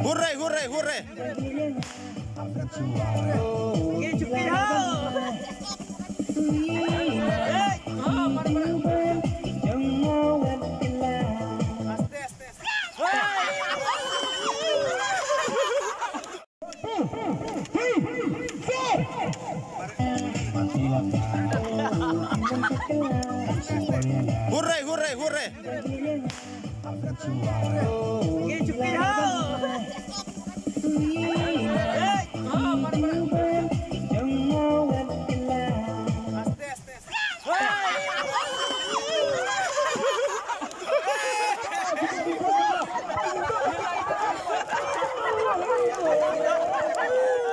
Hurray, hurray, hurray. Hurray, hurray, hurray.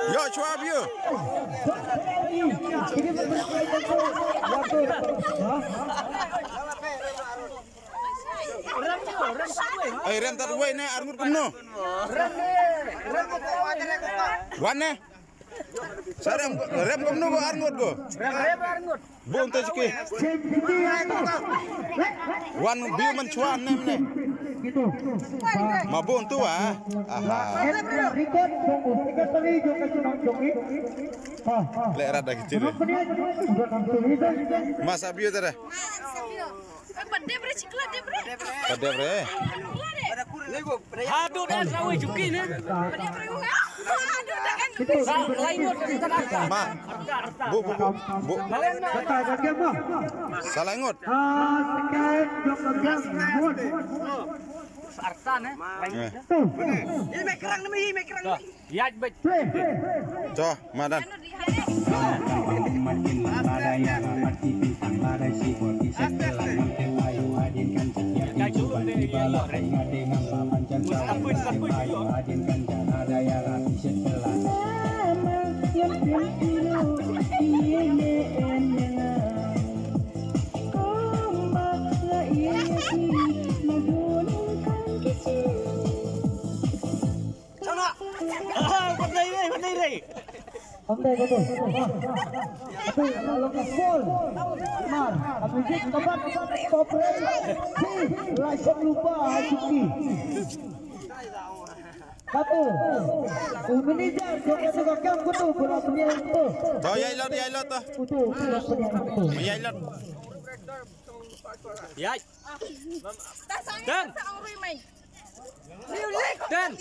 Yo, Schwab, you. Rem tak way ne armut kuno. Wane. Rem kuno go armut go. Rem armut. Buntu ciki. Wan biu mencuan ne. Ma buntu ah. Aha. Lek rada kecil. Masa biu tadi. Pade bre ciklat de bre. Pade bre. Aduh dah sawi cuki ni. Pade bre enggak. Aduh dah kan. Lainut kita ada. Ma. Bu. Salah ngot. Artan eh. Ini mekerang nih, mekerang. Ya bet. Coh, madan. Makin pada yang mati bintang pada si boti setelah ayo hadirkan setiap kehidupan di balap dengan papan jangka ayo hadirkan dan ada yang hati setelah pandai. Pandai betul. Tapi kalau ke gol, mar, musik tempat populer, langsung lupa Hajuki. Satu, manajer joget kam kutu bola penian kutu. Toh ya ilot toh. Kutu bola penian kutu. Ya ilot. Ya. Dan. Dan.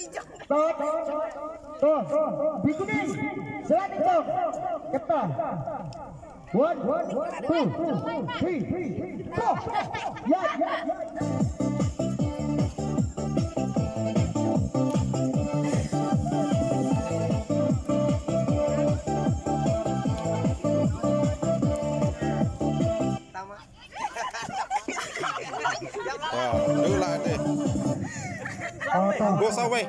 Tuh, bikunin. Selain itu, kita. 1, 2, 3, 4. Ya. Dulu lah deh. Go sawe.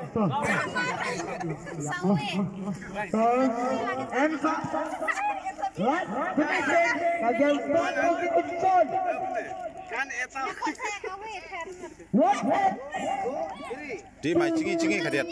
Di mai cingi kadiat.